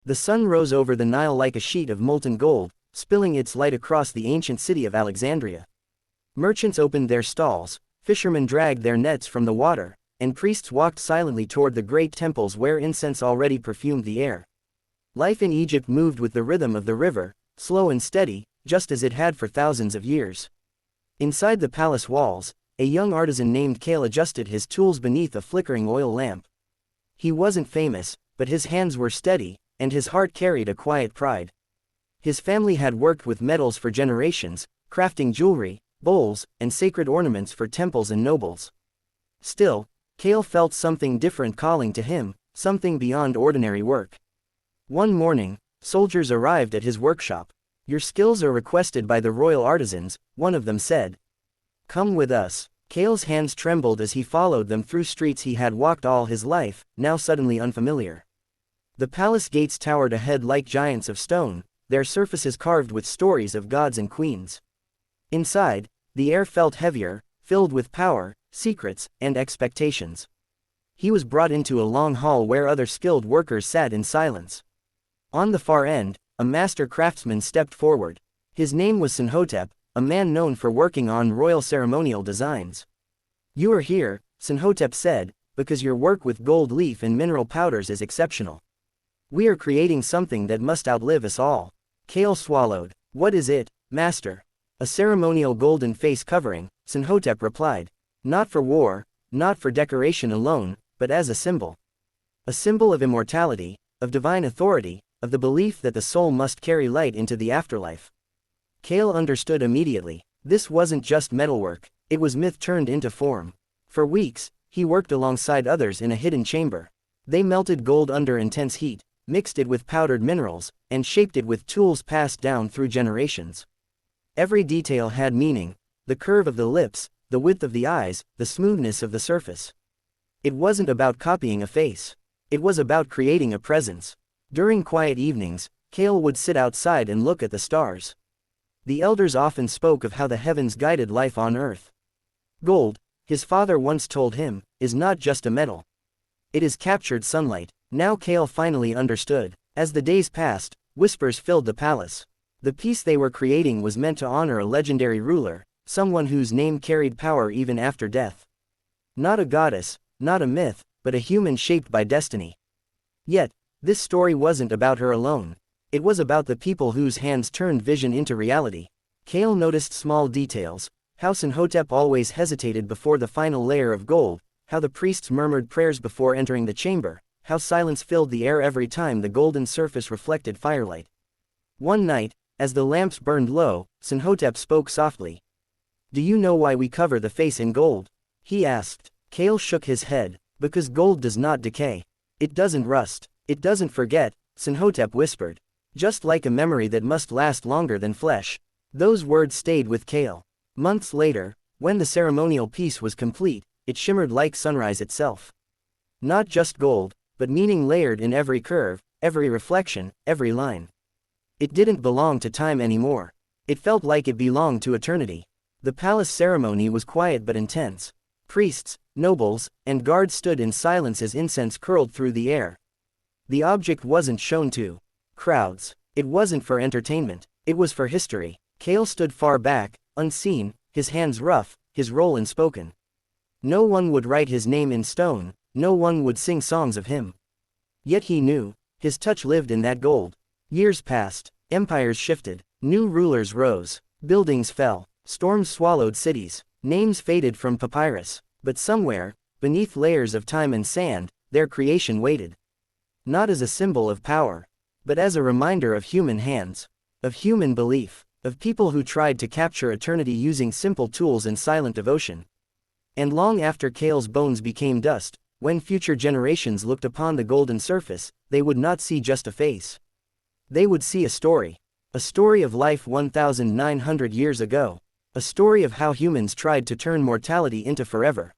The sun rose over the Nile like a sheet of molten gold, spilling its light across the ancient city of Alexandria. Merchants opened their stalls, fishermen dragged their nets from the water, and priests walked silently toward the great temples where incense already perfumed the air. Life in Egypt moved with the rhythm of the river, slow and steady, just as it had for thousands of years. Inside the palace walls, a young artisan named Kale adjusted his tools beneath a flickering oil lamp. He wasn't famous, but his hands were steady, and his heart carried a quiet pride. His family had worked with metals for generations, crafting jewelry, bowls, and sacred ornaments for temples and nobles. Still, Kale felt something different calling to him, something beyond ordinary work. One morning, soldiers arrived at his workshop. "Your skills are requested by the royal artisans," one of them said. "Come with us." Kale's hands trembled as he followed them through streets he had walked all his life, now suddenly unfamiliar. The palace gates towered ahead like giants of stone, their surfaces carved with stories of gods and queens. Inside, the air felt heavier, filled with power, secrets, and expectations. He was brought into a long hall where other skilled workers sat in silence. On the far end, a master craftsman stepped forward. His name was Senhotep, a man known for working on royal ceremonial designs. "You are here," Senhotep said, "because your work with gold leaf and mineral powders is exceptional. We are creating something that must outlive us all." Kale swallowed. "What is it, master?" "A ceremonial golden face covering," Senhotep replied. "Not for war, not for decoration alone, but as a symbol. A symbol of immortality, of divine authority, of the belief that the soul must carry light into the afterlife." Kale understood immediately. This wasn't just metalwork, it was myth turned into form. For weeks, he worked alongside others in a hidden chamber. They melted gold under intense heat, mixed it with powdered minerals, and shaped it with tools passed down through generations. Every detail had meaning: the curve of the lips, the width of the eyes, the smoothness of the surface. It wasn't about copying a face. It was about creating a presence. During quiet evenings, Kale would sit outside and look at the stars. The elders often spoke of how the heavens guided life on earth. Gold, his father once told him, is not just a metal. It is captured sunlight. Now Kale finally understood. As the days passed, whispers filled the palace. The piece they were creating was meant to honor a legendary ruler, someone whose name carried power even after death. Not a goddess, not a myth, but a human shaped by destiny. Yet, this story wasn't about her alone. It was about the people whose hands turned vision into reality. Kale noticed small details: how Senhotep always hesitated before the final layer of gold, how the priests murmured prayers before entering the chamber, how silence filled the air every time the golden surface reflected firelight. One night, as the lamps burned low, Senhotep spoke softly. "Do you know why we cover the face in gold?" he asked. Kale shook his head. "Because gold does not decay. It doesn't rust. It doesn't forget," Senhotep whispered. "Just like a memory that must last longer than flesh." Those words stayed with Kale. Months later, when the ceremonial piece was complete, it shimmered like sunrise itself. Not just gold, but meaning layered in every curve, every reflection, every line. It didn't belong to time anymore. It felt like it belonged to eternity. The palace ceremony was quiet but intense. Priests, nobles, and guards stood in silence as incense curled through the air. The object wasn't shown to crowds. It wasn't for entertainment. It was for history. Kale stood far back, unseen, his hands rough, his role unspoken. No one would write his name in stone, no one would sing songs of him. Yet he knew, his touch lived in that gold. Years passed, empires shifted, new rulers rose, buildings fell, storms swallowed cities, names faded from papyrus, but somewhere, beneath layers of time and sand, their creation waited. Not as a symbol of power, but as a reminder of human hands, of human belief, of people who tried to capture eternity using simple tools and silent devotion. And long after Kale's bones became dust, when future generations looked upon the golden surface, they would not see just a face. They would see a story of life 1,900 years ago, a story of how humans tried to turn mortality into forever.